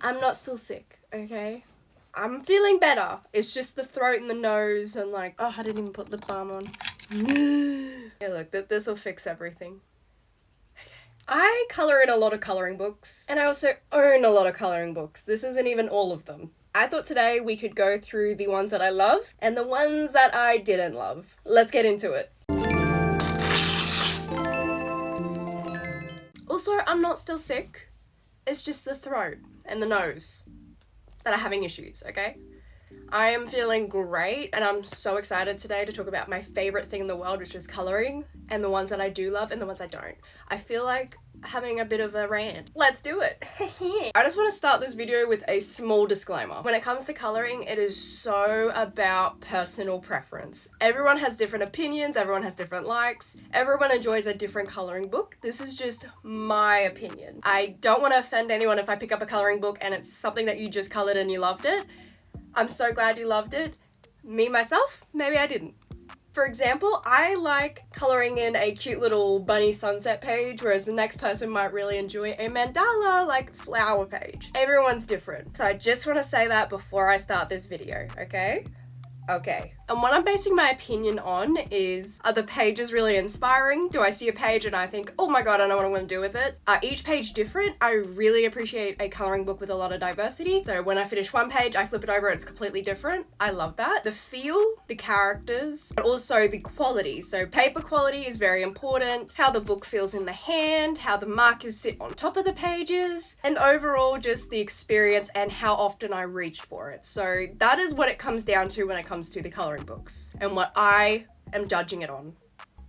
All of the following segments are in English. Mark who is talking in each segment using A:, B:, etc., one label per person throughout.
A: I'm not still sick, okay? I'm feeling better. It's just the throat and the nose and like, oh, I didn't even put lip balm on. Yeah, look, this will fix everything. Okay. I colour in a lot of colouring books, and I also own a lot of colouring books. This isn't even all of them. I thought today we could go through the ones that I love and the ones that I didn't love. Let's get into it. Also, I'm not still sick. It's just the throat and the nose that are having issues, okay? I am feeling great, and I'm so excited today to talk about my favourite thing in the world, which is colouring, and the ones that I do love and the ones I don't. I feel like having a bit of a rant. Let's do it. I just want to start this video with a small disclaimer. When it comes to colouring, it is so about personal preference. Everyone has different opinions, everyone has different likes, everyone enjoys a different colouring book. This is just my opinion. I don't want to offend anyone if I pick up a colouring book and it's something that you just coloured and you loved it. I'm so glad you loved it. Me, myself, maybe I didn't. For example, I like colouring in a cute little bunny sunset page, whereas the next person might really enjoy a mandala, like, flower page. Everyone's different. So I just want to say that before I start this video, okay? Okay. And what I'm basing my opinion on is, are the pages really inspiring? Do I see a page and I think, oh my god, I know what I want to do with it? Are each page different? I really appreciate a colouring book with a lot of diversity. So when I finish one page, I flip it over, it's completely different. I love that. The feel, the characters, and also the quality. So paper quality is very important. How the book feels in the hand, how the markers sit on top of the pages, and overall just the experience and how often I reached for it. So that is what it comes down to when it comes to the colouring books and what I am judging it on.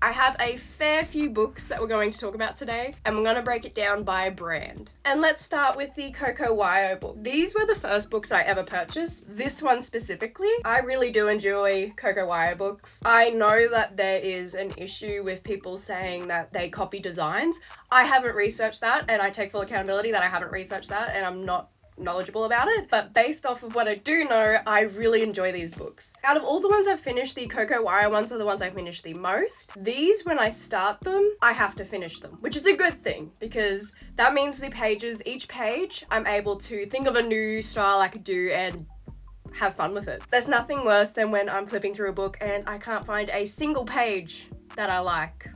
A: I have a fair few books that we're going to talk about today, and we're going to break it down by brand. And let's start with the Coco Wyo book. These were the first books I ever purchased. This one specifically, I really do enjoy Coco Wyo books. I know that there is an issue with people saying that they copy designs. I haven't researched that, and I take full accountability that I haven't researched that, and I'm not knowledgeable about it, but based off of what I do know, I really enjoy these books. Out of all the ones I've finished, the Coco Wyo ones are the ones I've finished the most. These, when I start them, I have to finish them, which is a good thing because that means the pages, each page, I'm able to think of a new style I could do and have fun with it. There's nothing worse than when I'm flipping through a book and I can't find a single page that I like.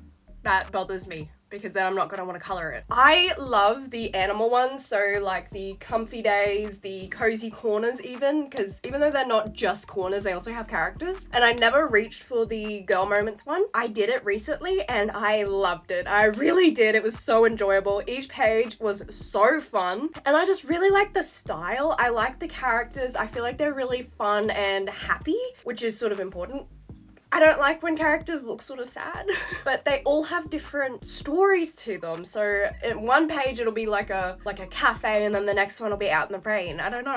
A: That bothers me, because then I'm not going to want to colour it. I love the animal ones, so like the comfy days, the cozy corners even, because even though they're not just corners, they also have characters. And I never reached for the girl moments one. I did it recently and I loved it. I really did. It was so enjoyable. Each page was so fun, and I just really like the style. I like the characters. I feel like they're really fun and happy, which is sort of important. I don't like when characters look sort of sad, but they all have different stories to them. So in one page it'll be like a cafe, and then the next one will be out in the rain. I don't know,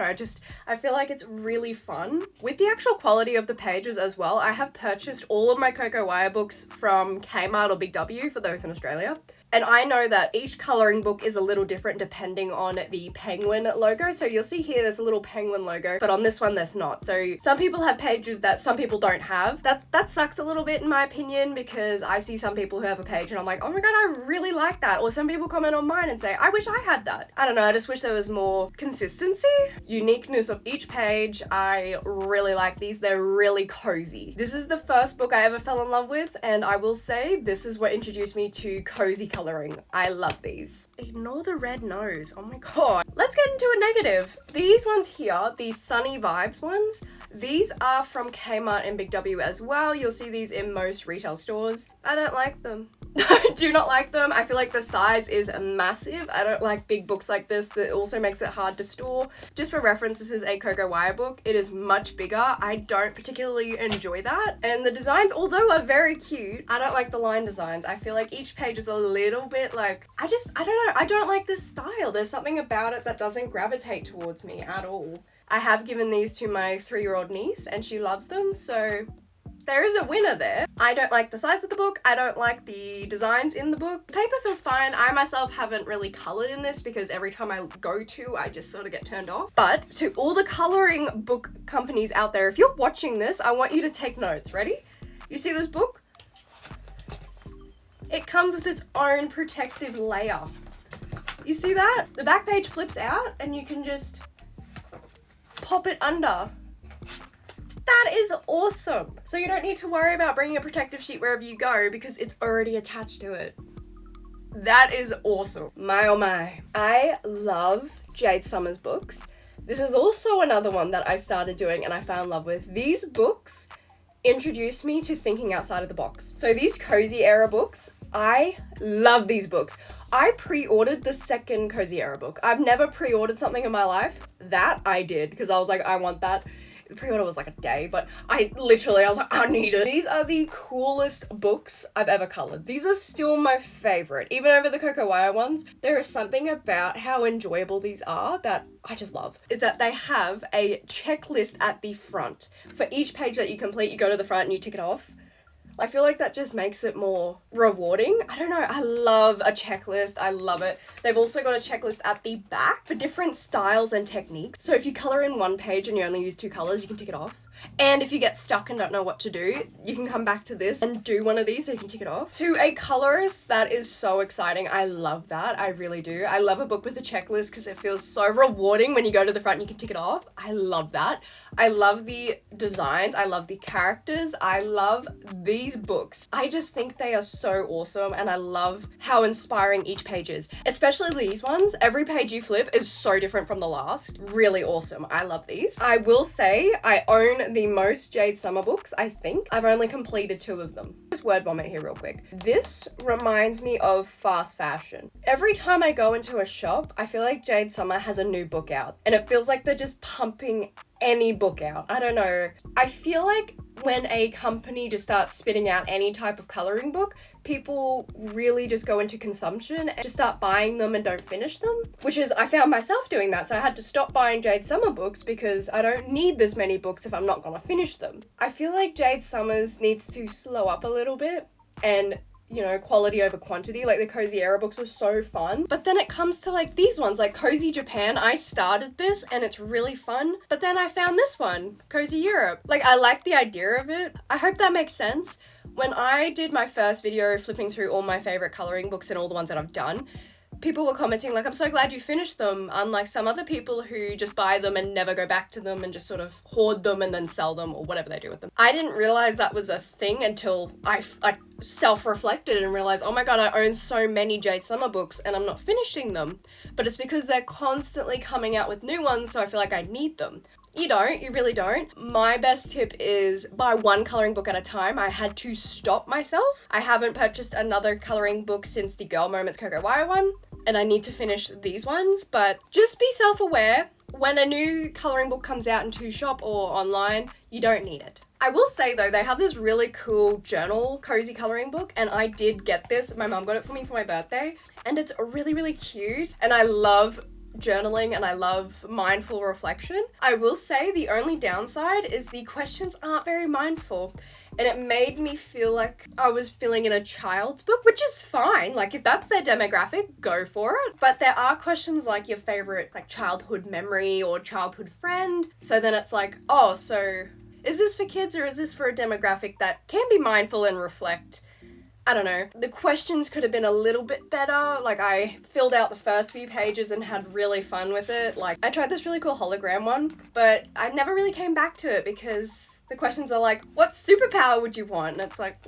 A: I feel like it's really fun. With the actual quality of the pages as well, I have purchased all of my Coco Wyo books from Kmart or Big W for those in Australia. And I know that each colouring book is a little different depending on the penguin logo. So you'll see here there's a little penguin logo, but on this one there's not. So some people have pages that some people don't have. That sucks a little bit in my opinion, because I see some people who have a page and I'm like, oh my god, I really like that. Or some people comment on mine and say, I wish I had that. I don't know, I just wish there was more consistency. Uniqueness of each page. I really like these. They're really cozy. This is the first book I ever fell in love with, and I will say this is what introduced me to cozy colouring. I love these. Ignore the red nose. Oh my god. Let's get into a negative. These ones here, the Sunny Vibes ones, these are from Kmart and Big W as well. You'll see these in most retail stores. I don't like them. I do not like them. I feel like the size is massive. I don't like big books like this. That also makes it hard to store. Just for reference, this is a Coco Wyo book. It is much bigger. I don't particularly enjoy that. And the designs, although are very cute, I don't like the line designs. I feel like each page is a little bit like, I don't know. I don't like this style. There's something about it that doesn't gravitate towards me at all. I have given these to my 3-year-old niece and she loves them, so there is a winner there. I don't like the size of the book. I don't like the designs in the book. The paper feels fine. I myself haven't really coloured in this because every time I go to, I just sort of get turned off. But to all the colouring book companies out there, if you're watching this, I want you to take notes. Ready? You see this book? It comes with its own protective layer. You see that? The back page flips out and you can just pop it under. That is awesome. So you don't need to worry about bringing a protective sheet wherever you go because it's already attached to it. That is awesome. My oh my. I love Jade Summers books. This is also another one that I started doing and I fell in love with. These books introduced me to thinking outside of the box. So these cozy era books, I love these books. I pre-ordered the second cozy era book. I've never pre-ordered something in my life. That I did because I was like, I want that. The pre-order was like a day, but I was like, I need it. These are the coolest books I've ever colored. These are still my favorite, even over the Coco Wyo ones. There is something about how enjoyable these are that I just love. Is that they have a checklist at the front. For each page that you complete, you go to the front and you tick it off. I feel like that just makes it more rewarding. I don't know, I love a checklist, I love it. They've also got a checklist at the back for different styles and techniques. So if you color in one page and you only use 2 colors, you can tick it off. And if you get stuck and don't know what to do, you can come back to this and do one of these so you can tick it off. To a colorist, that is so exciting. I love that. I really do. I love a book with a checklist because it feels so rewarding when you go to the front and you can tick it off. I love that. I love the designs. I love the characters. I love these books. I just think they are so awesome and I love how inspiring each page is. Especially these ones. Every page you flip is so different from the last. Really awesome. I love these. I will say I own the most Jade Summer books, I think. I've only completed 2 of them. Just word vomit here real quick. This reminds me of fast fashion. Every time I go into a shop, I feel like Jade Summer has a new book out and it feels like they're just pumping any book out. I don't know. I feel like when a company just starts spitting out any type of coloring book, people really just go into consumption and just start buying them and don't finish them, which is, I found myself doing that. So I had to stop buying Jade Summer books because I don't need this many books if I'm not gonna finish them. I feel like Jade Summers needs to slow up a little bit and, you know, quality over quantity. Like the Cozy Era books are so fun. But then it comes to like these ones, like Cozy Japan. I started this and it's really fun. But then I found this one, Cozy Europe. Like I like the idea of it. I hope that makes sense. When I did my first video flipping through all my favorite coloring books and all the ones that I've done, people were commenting like, I'm so glad you finished them, unlike some other people who just buy them and never go back to them and just sort of hoard them and then sell them or whatever they do with them. I didn't realize that was a thing until I self-reflected and realized, oh my god, I own so many Jade Summer books and I'm not finishing them. But it's because they're constantly coming out with new ones, so I feel like I need them. You don't, you really don't. My best tip is buy one coloring book at a time. I had to stop myself. I haven't purchased another coloring book since the Girl Moments Coco Wyo one, and I need to finish these ones, but just be self-aware. When a new coloring book comes out into shop or online, you don't need it. I will say though, they have this really cool journal cozy coloring book, and I did get this. My mum got it for me for my birthday, and it's really, really cute, and I love journaling and I love mindful reflection. I will say the only downside is the questions aren't very mindful, and it made me feel like I was filling in a child's book, which is fine. Like if that's their demographic, go for it. But there are questions like your favorite like childhood memory or childhood friend. So then it's like, oh, so is this for kids or is this for a demographic that can be mindful and reflect? I don't know. The questions could have been a little bit better. Like I filled out the first few pages and had really fun with it. Like I tried this really cool hologram one, but I never really came back to it because the questions are like, what superpower would you want? And it's like,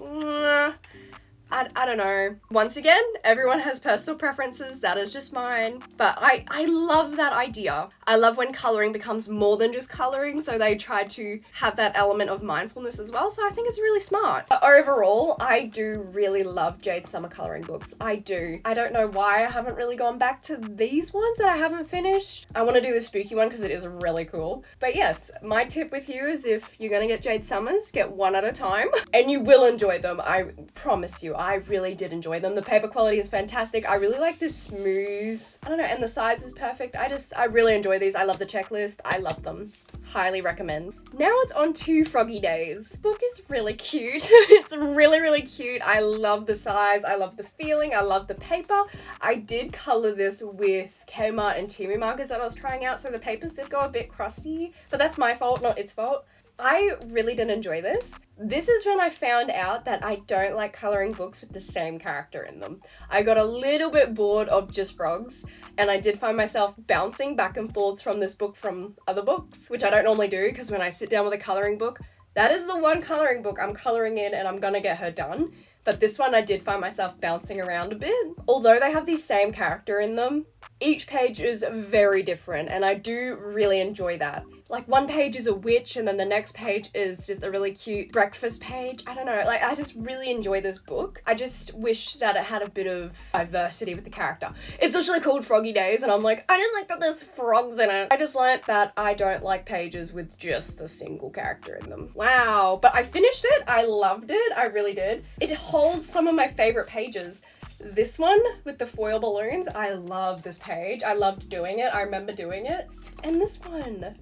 A: I don't know. Once again, everyone has personal preferences. That is just mine. But I love that idea. I love when coloring becomes more than just coloring. So they try to have that element of mindfulness as well. So I think it's really smart. But overall, I do really love Jade Summer coloring books. I do. I don't know why I haven't really gone back to these ones that I haven't finished. I want to do the spooky one because it is really cool. But yes, my tip with you is if you're going to get Jade Summers, get one at a time and you will enjoy them. I promise you. I really did enjoy them. The paper quality is fantastic. I really like this smooth, I don't know, and the size is perfect. I really enjoy these. I love the checklist. I love them. Highly recommend. Now it's on to Froggy Days. This book is really cute. It's really, really cute. I love the size. I love the feeling. I love the paper. I did color this with Kmart and Temu markers that I was trying out, so the papers did go a bit crusty, but that's my fault, not its fault. I really did enjoy this. This is when I found out that I don't like colouring books with the same character in them. I got a little bit bored of just frogs, and I did find myself bouncing back and forths from this book from other books, which I don't normally do, because when I sit down with a colouring book, that is the one colouring book I'm colouring in and I'm gonna get her done. But this one I did find myself bouncing around a bit. Although they have the same character in them, each page is very different, and I do really enjoy that. Like, one page is a witch, and then the next page is just a really cute breakfast page. I don't know, like, I just really enjoy this book. I just wish that it had a bit of diversity with the character. It's literally called Froggy Days, and I'm like, I don't like that there's frogs in it. I just learnt that I don't like pages with just a single character in them. Wow, but I finished it. I loved it. I really did. It holds some of my favorite pages. This one with the foil balloons, I love this page. I loved doing it. I remember doing it. And this one.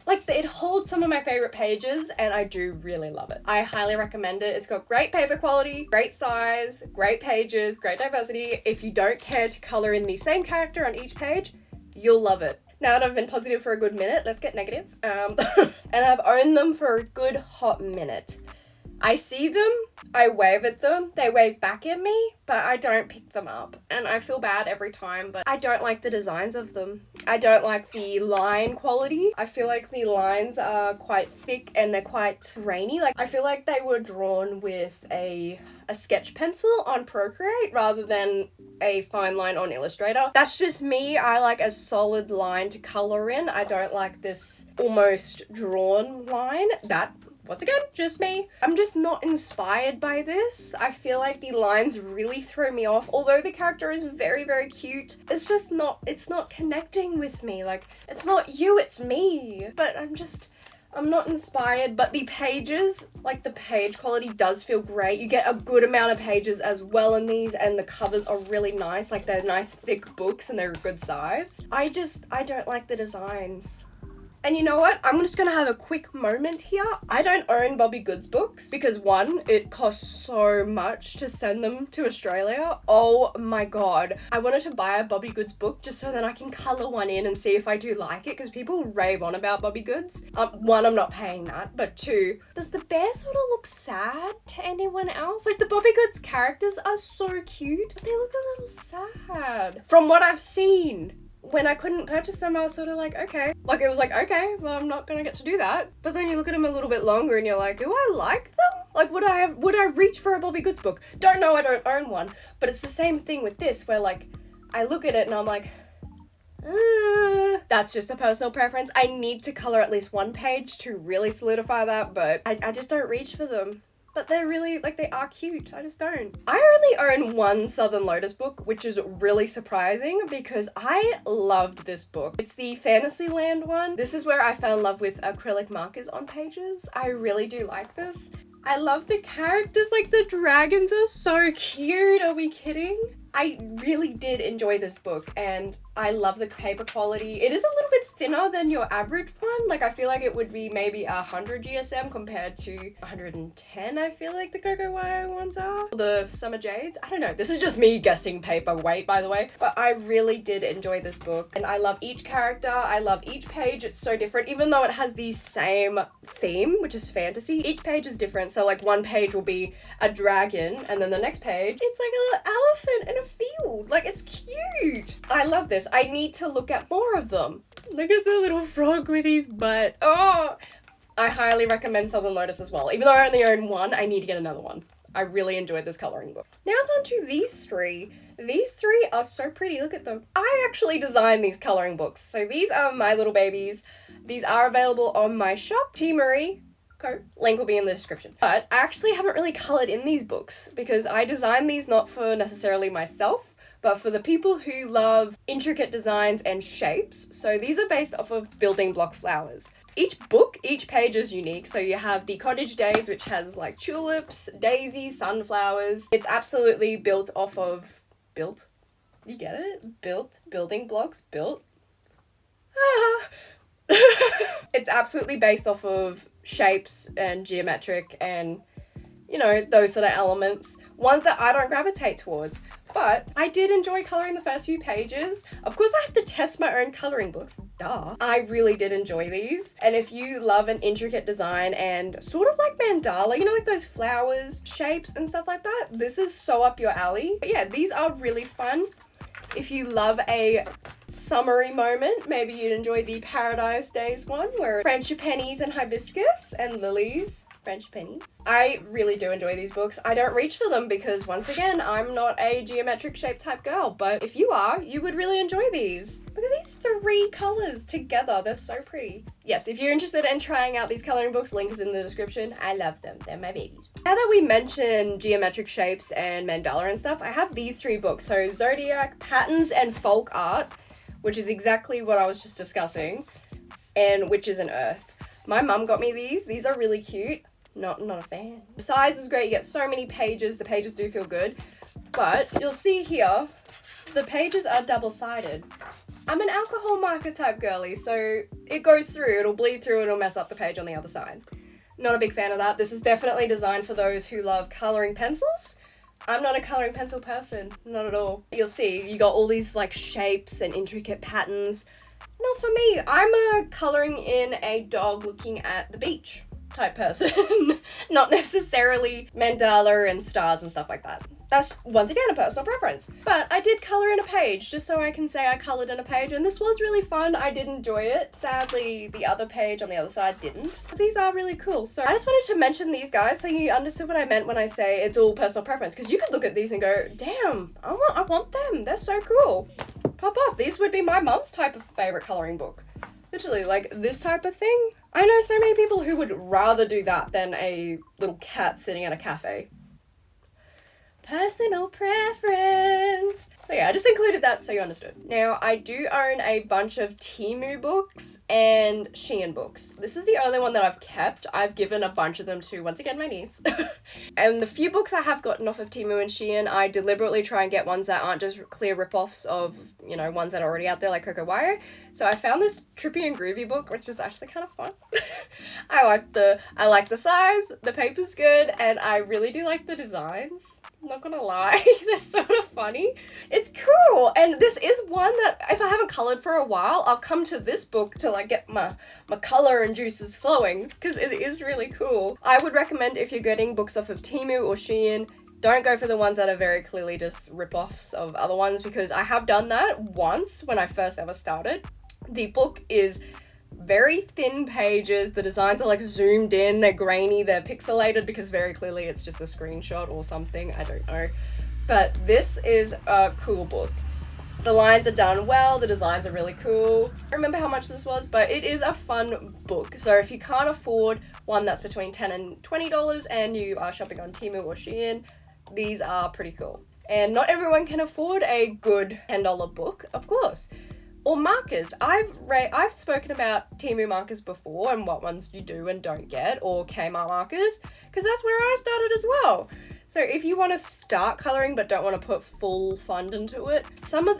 A: Like, it holds some of my favorite pages, and I do really love it. I highly recommend it. It's got great paper quality, great size, great pages, great diversity. If you don't care to colour in the same character on each page, you'll love it. Now that I've been positive for a good minute, let's get negative. And I've owned them for a good hot minute. I see them, I wave at them, they wave back at me, but I don't pick them up. And I feel bad every time, but I don't like the designs of them. I don't like the line quality. I feel like the lines are quite thick and they're quite grainy. Like, I feel like they were drawn with a sketch pencil on Procreate rather than a fine line on Illustrator. That's just me. I like a solid line to colour in. I don't like this almost drawn line. Once again, just me. I'm just not inspired by this. I feel like the lines really throw me off. Although the character is very, very cute, it's not connecting with me. Like, it's not you, it's me. But I'm not inspired. But the pages, like the page quality does feel great. You get a good amount of pages as well in these, and the covers are really nice. Like, they're nice thick books and they're a good size. I don't like the designs. And you know what? I'm just gonna have a quick moment here. I don't own Bobby Goods books because, one, it costs so much to send them to Australia. Oh my god. I wanted to buy a Bobby Goods book just so that I can colour one in and see if I do like it, because people rave on about Bobby Goods. One, I'm not paying that, but two, does the bear sort of look sad to anyone else? Like, the Bobby Goods characters are so cute, but they look a little sad. From what I've seen. When I couldn't purchase them, I was sort of like, okay. Like, it was like, okay, well, I'm not gonna get to do that. But then you look at them a little bit longer and you're like, do I like them? Like, would I reach for a Bobby Goods book? Don't know, I don't own one. But it's the same thing with this, where, like, I look at it and I'm like, that's just a personal preference. I need to colour at least one page to really solidify that, but I just don't reach for them. But they're really, like, they are cute. I just don't. I only own one Southern Lotus book, which is really surprising because I loved this book. It's the Fantasyland one. This is where I fell in love with acrylic markers on pages. I really do like this. I love the characters. Like, the dragons are so cute. Are we kidding? I really did enjoy this book, and I love the paper quality. It is a little bit thinner than your average one. Like, I feel like it would be maybe 100 GSM compared to 110, I feel like the Coco Wyo ones are. The Summer Jades? I don't know. This is just me guessing paper weight, by the way. But I really did enjoy this book, and I love each character. I love each page. It's so different. Even though it has the same theme, which is fantasy, each page is different. So, like, one page will be a dragon, and then the next page, it's like a little elephant in a field. Like, it's cute. I love this. I need to look at more of them. Look at the little frog with his butt. Oh, I highly recommend Southern Lotus as well. Even though I only own one, I need to get another one. I really enjoyed this colouring book. Now it's on to these three. These three are so pretty. Look at them. I actually designed these colouring books. So these are my little babies. These are available on my shop, Maree. Link will be in the description. But I actually haven't really coloured in these books because I designed these not for necessarily myself, but for the people who love intricate designs and shapes. So these are based off of building block flowers. Each book, each page is unique. So you have the Cottage Days, which has like tulips, daisies, sunflowers. It's absolutely built off of... You get it? Building blocks, It's absolutely based off of shapes and geometric and, you know, those sort of elements. Ones that I don't gravitate towards. But I did enjoy colouring the first few pages. Of course I have to test my own colouring books, duh. I really did enjoy these. And if you love an intricate design and sort of like mandala, you know, like those flowers, shapes and stuff like that, this is so up your alley. But yeah, these are really fun. If you love a summery moment, maybe you'd enjoy the Paradise Days one, where Frangipanies and hibiscus and lilies. Frangipani. I really do enjoy these books. I don't reach for them because, once again, I'm not a geometric shape type girl, but if you are, you would really enjoy these. Look at these 3 colours together. They're so pretty. Yes, if you're interested in trying out these colouring books, link is in the description. I love them. They're my babies. Now that we mentioned geometric shapes and mandala and stuff, I have these 3 books. So Zodiac, Patterns and Folk Art, which is exactly what I was just discussing, and Witches and Earth. My mum got me these. These are really cute. Not a fan. The size is great. You get so many pages. The pages do feel good. But you'll see here, the pages are double-sided. I'm an alcohol marker type girly, so it goes through. It'll bleed through. It'll mess up the page on the other side. Not a big fan of that. This is definitely designed for those who love colouring pencils. I'm not a colouring pencil person. Not at all. You'll see, you got all these like shapes and intricate patterns. Not for me. I'm a colouring in a dog looking at the beach type person. Not necessarily mandala and stars and stuff like that. That's, once again, a personal preference. But I did colour in a page, just so I can say I coloured in a page, and this was really fun. I did enjoy it. Sadly, the other page on the other side didn't. But these are really cool. So I just wanted to mention these guys so you understood what I meant when I say it's all personal preference, because you could look at these and go, damn, I want them. They're so cool. Pop off. These would be my mum's type of favourite colouring book. Literally, like this type of thing. I know so many people who would rather do that than a little cat sitting at a cafe. Personal preference. So yeah, I just included that so you understood. Now, I do own a bunch of Temu books and Shein books. This is the only one that I've kept. I've given a bunch of them to, once again, my niece. And the few books I have gotten off of Temu and Shein, I deliberately try and get ones that aren't just clear rip-offs of, you know, ones that are already out there, like Coco Wyo. So I found this Trippy and Groovy book, which is actually kind of fun. I like the size, the paper's good, and I really do like the designs. I'm not gonna lie, they're sort of funny. It's cool, and this is one that if I haven't coloured for a while, I'll come to this book to like get my colour and juices flowing, because it is really cool. I would recommend, if you're getting books off of Temu or Shein, don't go for the ones that are very clearly just rip-offs of other ones, because I have done that once when I first ever started. The book is very thin pages, the designs are like zoomed in, they're grainy, they're pixelated because very clearly it's just a screenshot or something, I don't know. But this is a cool book. The lines are done well, the designs are really cool. I don't remember how much this was, but it is a fun book. So if you can't afford one that's between $10 and $20 and you are shopping on Temu or Shein, these are pretty cool. And not everyone can afford a good $10 book, of course. Or markers. I've spoken about Temu markers before and what ones you do and don't get, or Kmart markers, because that's where I started as well. So if you want to start colouring but don't want to put full fund into it, some of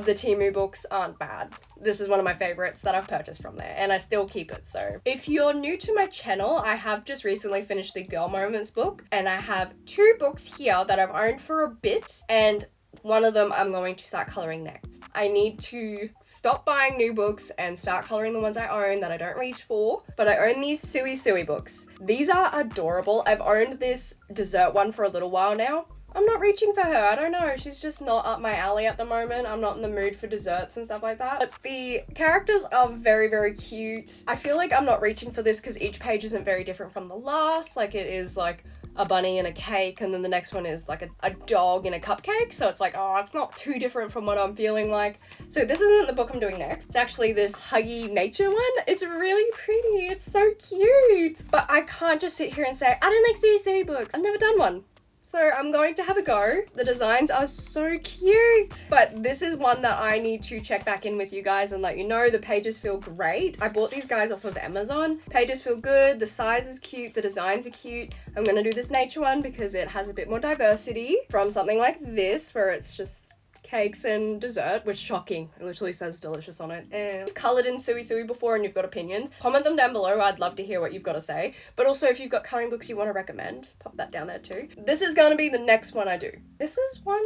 A: the Temu books aren't bad. This is one of my favourites that I've purchased from there, and I still keep it. So if you're new to my channel, I have just recently finished the Girl Moments book, and I have 2 books here that I've owned for a bit, and one of them I'm going to start colouring next. I need to stop buying new books and start colouring the ones I own that I don't reach for, but I own these Sui Sui books. These are adorable. I've owned this dessert one for a little while now. I'm not reaching for her, I don't know, she's just not up my alley at the moment. I'm not in the mood for desserts and stuff like that. But the characters are very, very cute. I feel like I'm not reaching for this because each page isn't very different from the last. Like, it is like a bunny and a cake, and then the next one is like a dog and a cupcake, so it's like, oh, it's not too different from what I'm feeling like. So this isn't the book I'm doing next. It's actually this huggy nature one. It's really pretty, it's so cute. But I can't just sit here and say, I don't like these 3 books. I've never done one. So I'm going to have a go. The designs are so cute. But this is one that I need to check back in with you guys and let you know. The pages feel great. I bought these guys off of Amazon. Pages feel good. The size is cute. The designs are cute. I'm going to do this nature one because it has a bit more diversity from something like this where it's just cakes and dessert, which shocking. It literally says delicious on it. And you've coloured in Sui Sui before and you've got opinions, comment them down below. I'd love to hear what you've got to say. But also if you've got colouring books you want to recommend, pop that down there too. This is going to be the next one I do. This is one...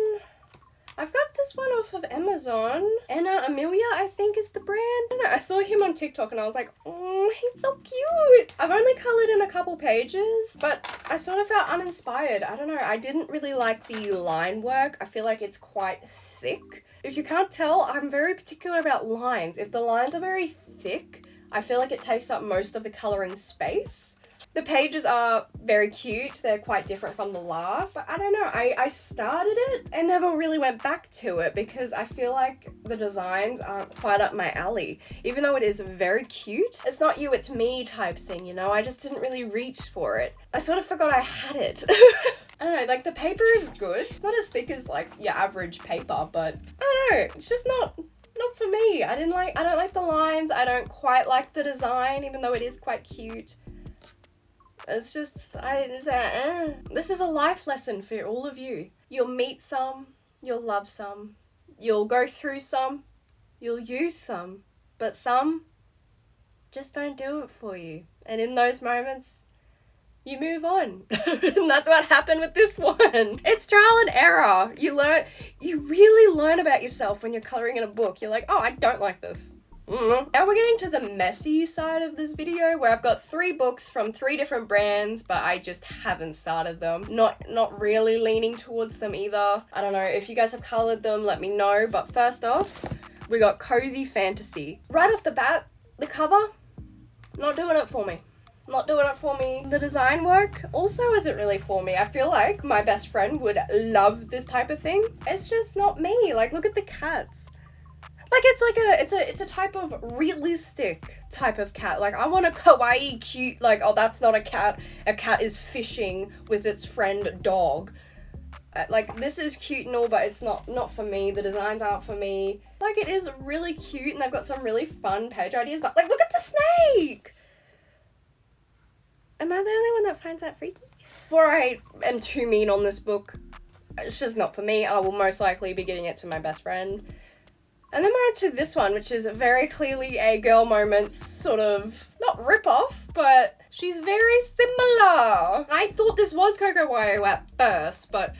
A: I've got this one off of Amazon. Anna Amelia, I think, is the brand. I don't know, I saw him on TikTok and I was like, oh, he's so cute. I've only coloured in a couple pages, but I sort of felt uninspired. I don't know, I didn't really like the line work. I feel like it's quite thick. If you can't tell, I'm very particular about lines. If the lines are very thick, I feel like it takes up most of the colouring space. The pages are very cute. They're quite different from the last. But I don't know, I started it and never really went back to it because I feel like the designs aren't quite up my alley. Even though it is very cute, it's not you, it's me type thing, you know? I just didn't really reach for it. I sort of forgot I had it. I don't know, like the paper is good. It's not as thick as like your average paper, but I don't know, it's just not for me. I don't like the lines. I don't quite like the design, even though it is quite cute. It's just, This is a life lesson for all of you. You'll meet some, you'll love some, you'll go through some, you'll use some, but some just don't do it for you. And in those moments, you move on. And that's what happened with this one. It's trial and error. You really learn about yourself when you're colouring in a book. You're like, oh, I don't like this. Now we're getting to the messy side of this video where I've got 3 books from 3 different brands, but I just haven't started them. Not really leaning towards them either. I don't know, if you guys have coloured them, let me know. But first off, we got Cozy Fantasy. Right off the bat, the cover, not doing it for me. Not doing it for me. The design work also isn't really for me. I feel like my best friend would love this type of thing. It's just not me. Like, look at the cats. Like, it's a type of realistic type of cat. Like, I want a kawaii cute, like, oh, that's not a cat. A cat is fishing with its friend dog. Like, this is cute and all, but it's not for me. The designs aren't for me. Like, it is really cute and they've got some really fun page ideas, but like, look at the snake! Am I the only one that finds that freaky? Before I am too mean on this book, it's just not for me. I will most likely be getting it to my best friend. And then we're on to this one, which is very clearly a Girl Moments sort of, not rip-off, but she's very similar. I thought this was Coco Wyo at first, but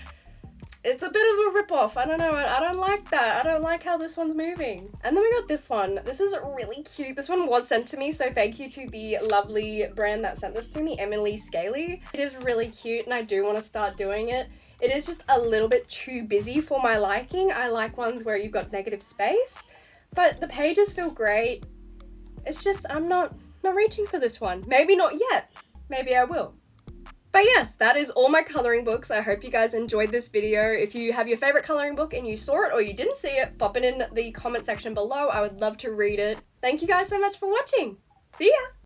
A: it's a bit of a rip-off. I don't know, I don't like that. I don't like how this one's moving. And then we got this one. This is really cute. This one was sent to me, so thank you to the lovely brand that sent this to me, Emily Scaly. It is really cute and I do want to start doing it. It is just a little bit too busy for my liking. I like ones where you've got negative space, but the pages feel great. It's just, I'm not reaching for this one. Maybe not yet. Maybe I will. But yes, that is all my colouring books. I hope you guys enjoyed this video. If you have your favourite colouring book and you saw it or you didn't see it, pop it in the comment section below. I would love to read it. Thank you guys so much for watching. See ya!